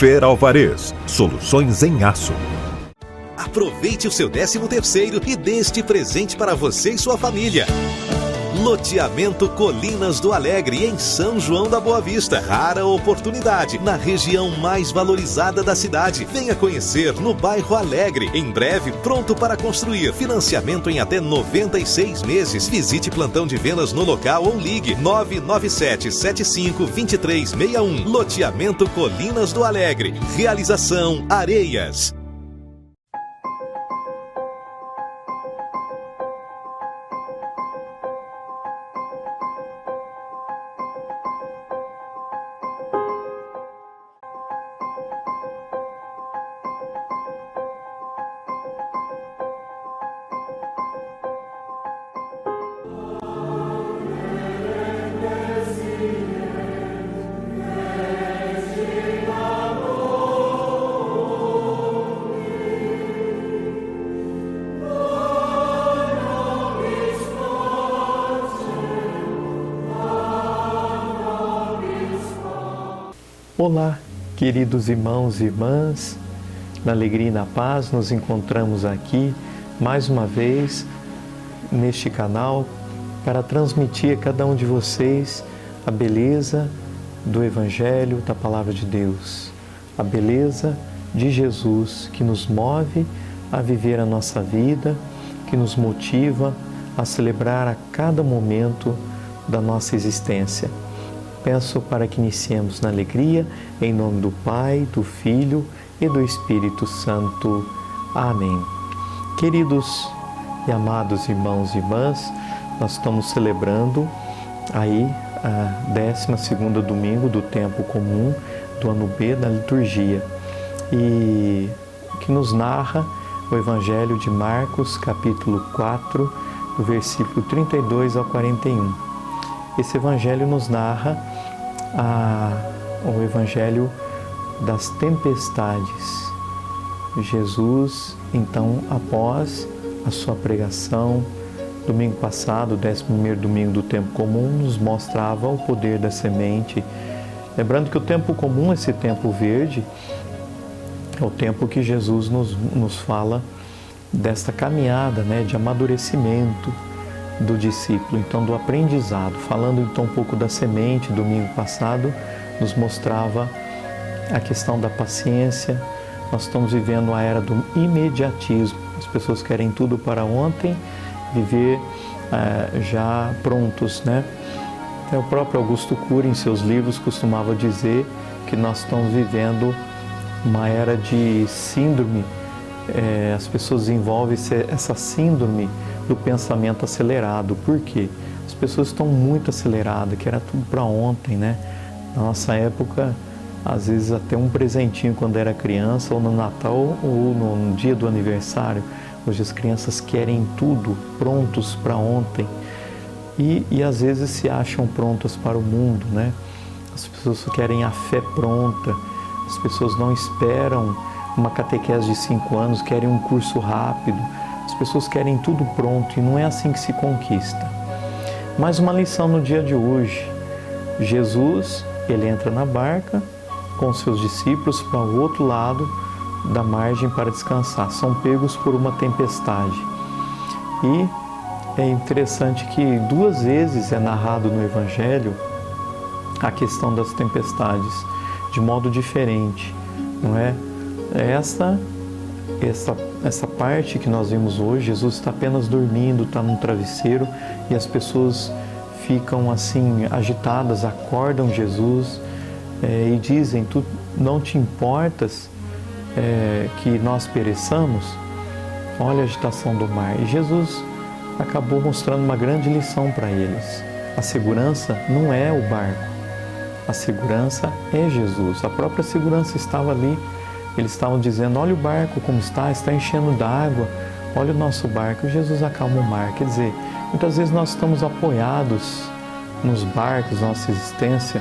Fer Alvarez, soluções em aço. Aproveite o seu 13º e dê este presente para você e sua família. Loteamento Colinas do Alegre, em São João da Boa Vista. Rara oportunidade, na região mais valorizada da cidade. Venha conhecer no bairro Alegre. Em breve, pronto para construir. Financiamento em até 96 meses. Visite plantão de vendas no local ou ligue 997752361. Loteamento Colinas do Alegre. Realização Areias. Olá, queridos irmãos e irmãs, na alegria e na paz nos encontramos aqui mais uma vez neste canal para transmitir a cada um de vocês a beleza do Evangelho, da Palavra de Deus, a beleza de Jesus que nos move a viver a nossa vida, que nos motiva a celebrar a cada momento da nossa existência. Peço para que iniciemos na alegria, em nome do Pai, do Filho e do Espírito Santo. Amém. Queridos e amados irmãos e irmãs, nós estamos celebrando aí a 12º domingo do tempo comum do ano B da liturgia, e que nos narra o Evangelho de Marcos, capítulo 4, do versículo 32 ao 41. Esse Evangelho nos narra o Evangelho das tempestades. Jesus, então, após a sua pregação, domingo passado, 11º domingo do tempo comum, nos mostrava o poder da semente. Lembrando que o tempo comum, esse tempo verde, é o tempo que Jesus nos fala desta caminhada, de amadurecimento do discípulo, então do aprendizado. Falando então um pouco da semente, domingo passado nos mostrava a questão da paciência. Nós estamos vivendo a era do imediatismo. As pessoas querem tudo para ontem, viver já prontos, O próprio Augusto Cury, em seus livros, costumava dizer que nós estamos vivendo uma era de síndrome. As pessoas desenvolvem essa síndrome do pensamento acelerado. Por quê? As pessoas estão muito aceleradas, que era tudo para ontem, Na nossa época, às vezes até um presentinho quando era criança, ou no Natal, ou no dia do aniversário. Hoje as crianças querem tudo prontos para ontem e às vezes se acham prontas para o mundo, As pessoas querem a fé pronta, as pessoas não esperam uma catequese de 5 anos, querem um curso rápido. As pessoas querem tudo pronto e não é assim que se conquista. Mais uma lição no dia de hoje. Jesus, ele entra na barca com seus discípulos para o outro lado da margem para descansar. São pegos por uma tempestade. E é interessante que 2 vezes é narrado no Evangelho a questão das tempestades, de modo diferente, não é? Essa parte que nós vimos hoje, Jesus está apenas dormindo, está num travesseiro e as pessoas ficam assim agitadas, acordam Jesus e dizem: tu não te importas que nós pereçamos? Olha a agitação do mar. E Jesus acabou mostrando uma grande lição para eles. A segurança não é o barco, a segurança é Jesus. A própria segurança estava ali. Eles estavam dizendo: olha o barco como está enchendo d'água, olha o nosso barco. E Jesus acalma o mar. Quer dizer, muitas vezes nós estamos apoiados nos barcos, nossa existência,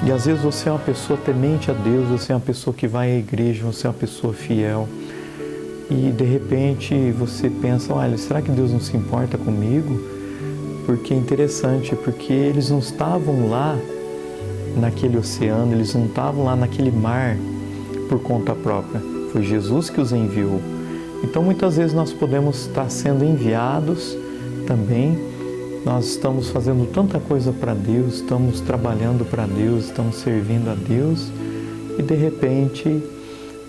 e às vezes você é uma pessoa temente a Deus, você é uma pessoa que vai à igreja, você é uma pessoa fiel, e de repente você pensa: olha, será que Deus não se importa comigo? Porque é interessante, porque eles não estavam lá naquele oceano, eles não estavam lá naquele mar por conta própria, foi Jesus que os enviou. Então muitas vezes nós podemos estar sendo enviados também, nós estamos fazendo tanta coisa para Deus, estamos trabalhando para Deus, estamos servindo a Deus e de repente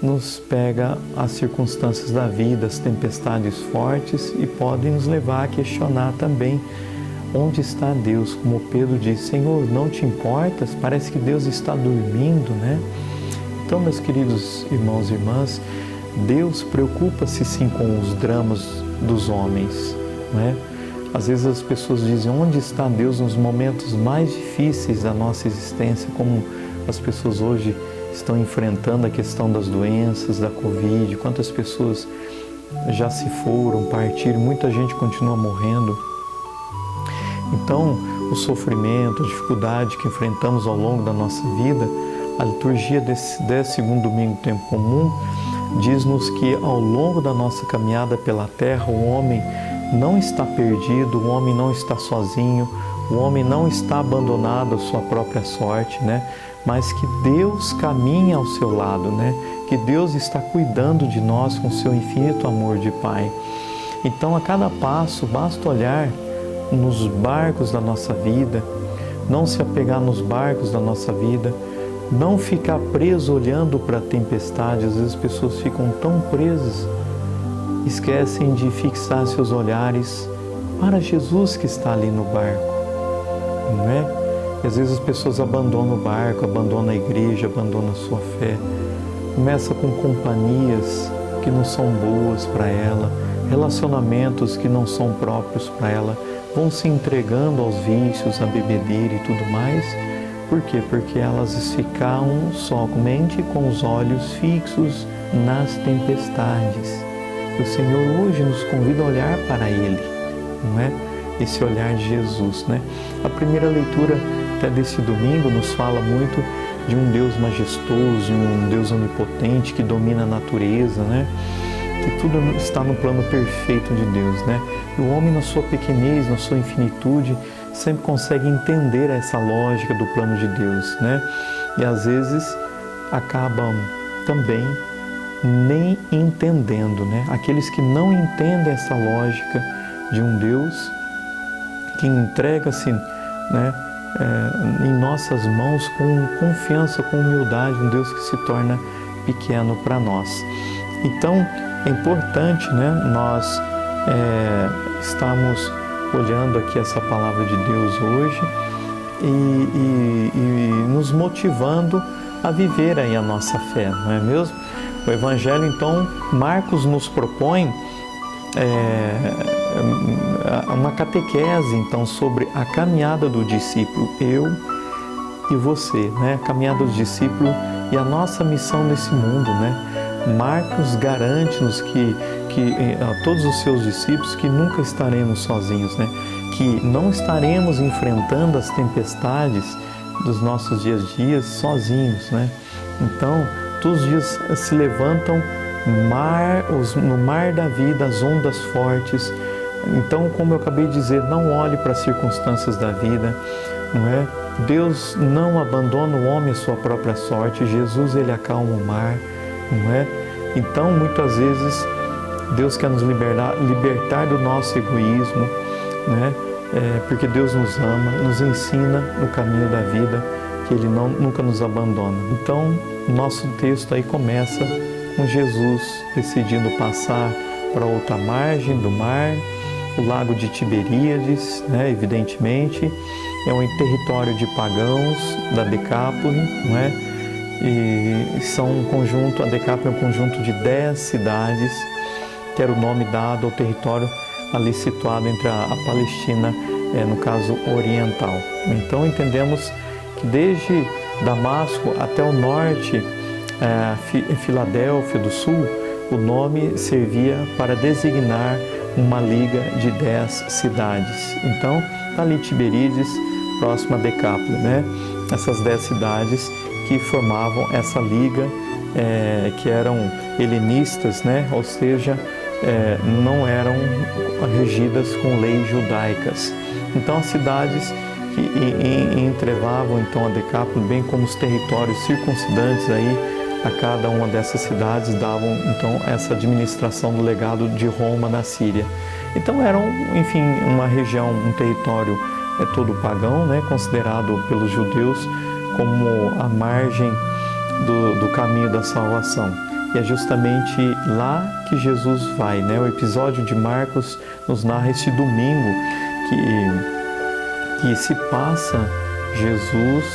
nos pega as circunstâncias da vida, as tempestades fortes e podem nos levar a questionar também onde está Deus, como Pedro disse, Senhor, não te importas? Parece que Deus está dormindo, né? Então, meus queridos irmãos e irmãs, Deus preocupa-se sim com os dramas dos homens, né? Às vezes as pessoas dizem, onde está Deus nos momentos mais difíceis da nossa existência, como as pessoas hoje estão enfrentando a questão das doenças, da Covid, quantas pessoas já se foram, partiram, muita gente continua morrendo. Então, o sofrimento, a dificuldade que enfrentamos ao longo da nossa vida, a liturgia desse 12º domingo do tempo comum diz-nos que ao longo da nossa caminhada pela terra, o homem não está perdido, o homem não está sozinho, o homem não está abandonado à sua própria sorte, né? Mas que Deus caminha ao seu lado, né? Que Deus está cuidando de nós com seu infinito amor de Pai. Então, a cada passo, basta olhar nos barcos da nossa vida, não se apegar nos barcos da nossa vida, não ficar preso olhando para a tempestade. Às vezes as pessoas ficam tão presas, esquecem de fixar seus olhares para Jesus que está ali no barco, não é? E às vezes as pessoas abandonam o barco, abandonam a igreja, abandonam a sua fé, começa com companhias que não são boas para ela, relacionamentos que não são próprios para ela, vão se entregando aos vícios, à bebedeira e tudo mais. Por quê? Porque elas ficaram somente com os olhos fixos nas tempestades. O Senhor hoje nos convida a olhar para Ele, não é? Esse olhar de Jesus, né? A primeira leitura até desse domingo nos fala muito de um Deus majestoso, de um Deus onipotente que domina a natureza, né? Que tudo está no plano perfeito de Deus, né? E o homem, na sua pequenez, na sua infinitude, sempre consegue entender essa lógica do plano de Deus, né? E às vezes acabam também nem entendendo, né? Aqueles que não entendem essa lógica de um Deus que entrega-se, né, em nossas mãos com confiança, com humildade, um Deus que se torna pequeno para nós. Então, é importante, né, nós estamos olhando aqui essa palavra de Deus hoje e nos motivando a viver aí a nossa fé, não é mesmo? O Evangelho, então, Marcos nos propõe uma catequese, então, sobre a caminhada do discípulo, eu e você, né? A caminhada do discípulo e a nossa missão nesse mundo, né? Marcos garante-nos que a todos os seus discípulos que nunca estaremos sozinhos, né? Que não estaremos enfrentando as tempestades dos nossos dias a dias sozinhos, né? Então, todos os dias se levantam no mar da vida as ondas fortes. Então, como eu acabei de dizer, não olhe para as circunstâncias da vida, não é? Deus não abandona o homem à sua própria sorte. Jesus, Ele acalma o mar, não é? Então, muitas vezes, Deus quer nos libertar do nosso egoísmo, né? Porque Deus nos ama, nos ensina no caminho da vida, que Ele nunca nos abandona. Então, nosso texto aí começa com Jesus decidindo passar para outra margem do mar, o lago de Tiberíades, né? Evidentemente, é um território de pagãos da Decápole, não é? E são um conjunto, a Decápole é um conjunto de 10 cidades, que era o nome dado ao território ali situado entre a Palestina, no caso oriental. Então entendemos que desde Damasco até o norte, Filadélfia do sul, o nome servia para designar uma liga de 10 cidades. Então, está ali Tiberíades, próximo a Decápole, né? Essas 10 cidades que formavam essa liga, que eram helenistas, né? Ou seja, não eram regidas com leis judaicas. Então, as cidades que entrevavam então a Decápole, bem como os territórios circundantes aí a cada uma dessas cidades davam então essa administração do legado de Roma na Síria. Então eram, enfim, uma região, um território todo pagão, né, considerado pelos judeus como a margem do caminho da salvação. E é justamente lá que Jesus vai, né? O episódio de Marcos nos narra este domingo que se passa Jesus,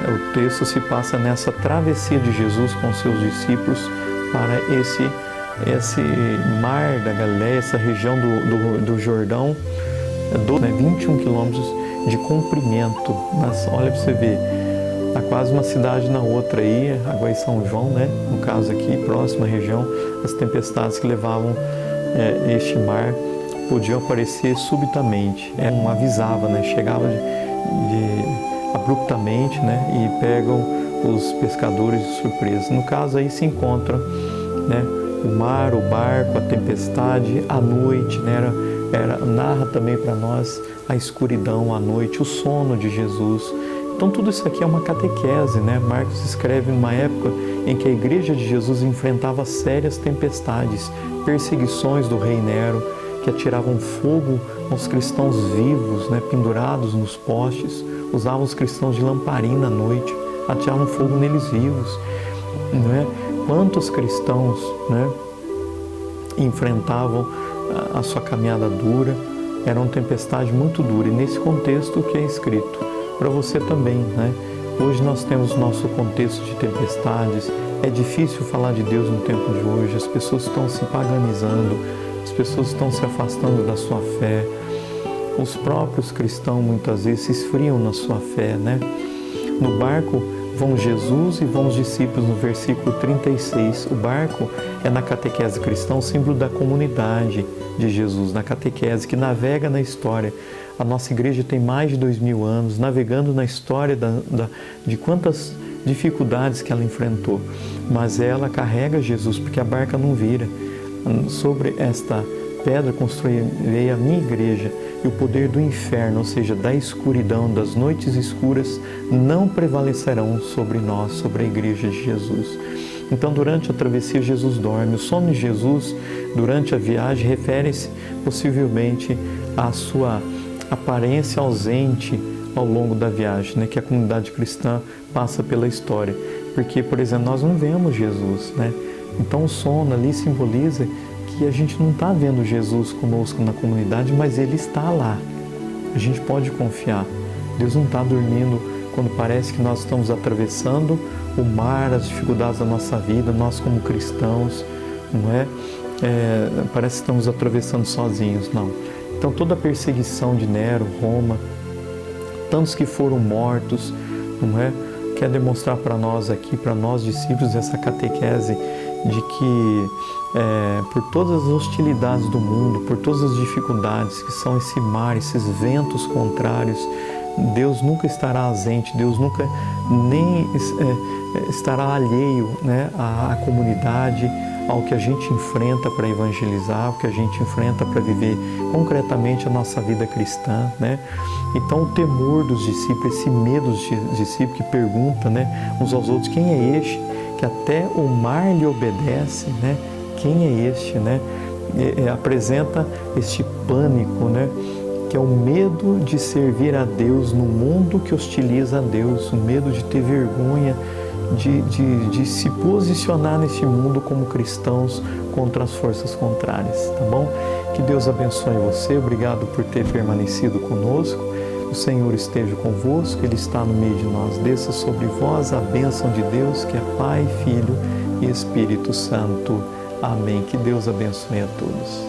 o texto se passa nessa travessia de Jesus com seus discípulos para esse mar da Galileia, essa região do Jordão, 21 quilômetros de comprimento. Olha para você ver, há quase uma cidade na outra aí, Água e São João, né? No caso aqui, próxima região, as tempestades que levavam este mar podiam aparecer subitamente, não avisava, né? Chegava abruptamente, né? E pegam os pescadores de surpresa. No caso aí se encontra, né, o mar, o barco, a tempestade, a noite, né? Narra também para nós a escuridão, a noite, o sono de Jesus. Então tudo isso aqui é uma catequese, né? Marcos escreve numa época em que a igreja de Jesus enfrentava sérias tempestades, perseguições do rei Nero, que atiravam fogo aos cristãos vivos, né, pendurados nos postes, usavam os cristãos de lamparina à noite, atiravam fogo neles vivos. Né? Quantos cristãos, né, enfrentavam a sua caminhada dura, era uma tempestade muito dura, e nesse contexto que é escrito para você também, né? Hoje nós temos nosso contexto de tempestades, é difícil falar de Deus no tempo de hoje, as pessoas estão se paganizando, as pessoas estão se afastando da sua fé, os próprios cristãos muitas vezes se esfriam na sua fé, né? No barco vão Jesus e vão os discípulos, no versículo 36. O barco é na catequese cristã o símbolo da comunidade de Jesus, na catequese que navega na história. A nossa igreja tem mais de 2000 anos, navegando na história de quantas dificuldades que ela enfrentou. Mas ela carrega Jesus, porque a barca não vira. Sobre esta pedra construirei a minha igreja, e o poder do inferno, ou seja, da escuridão, das noites escuras, não prevalecerão sobre nós, sobre a igreja de Jesus. Então, durante a travessia, Jesus dorme. O sono de Jesus, durante a viagem, refere-se possivelmente à sua aparência ausente ao longo da viagem, né, que a comunidade cristã passa pela história. Porque, por exemplo, nós não vemos Jesus, né? Então, o sono ali simboliza que a gente não está vendo Jesus conosco na comunidade, mas Ele está lá. A gente pode confiar. Deus não está dormindo quando parece que nós estamos atravessando o mar, as dificuldades da nossa vida, nós como cristãos, não é? Parece que estamos atravessando sozinhos, não. Então toda a perseguição de Nero, Roma, tantos que foram mortos, não é? Quer demonstrar para nós aqui, para nós discípulos, essa catequese de que por todas as hostilidades do mundo, por todas as dificuldades que são esse mar, esses ventos contrários, Deus nunca estará ausente, Deus nunca nem estará alheio, né, à comunidade, ao que a gente enfrenta para evangelizar, ao que a gente enfrenta para viver concretamente a nossa vida cristã, né? Então o temor dos discípulos, esse medo dos discípulos que perguntam, né, uns aos outros, quem é este que até o mar lhe obedece, né? Quem é este, né? Apresenta este pânico, né? Que é o medo de servir a Deus no mundo que hostiliza a Deus, o medo de ter vergonha, de se posicionar neste mundo como cristãos contra as forças contrárias, tá bom? Que Deus abençoe você, obrigado por ter permanecido conosco, o Senhor esteja convosco, Ele está no meio de nós, desça sobre vós a bênção de Deus, que é Pai, Filho e Espírito Santo. Amém. Que Deus abençoe a todos.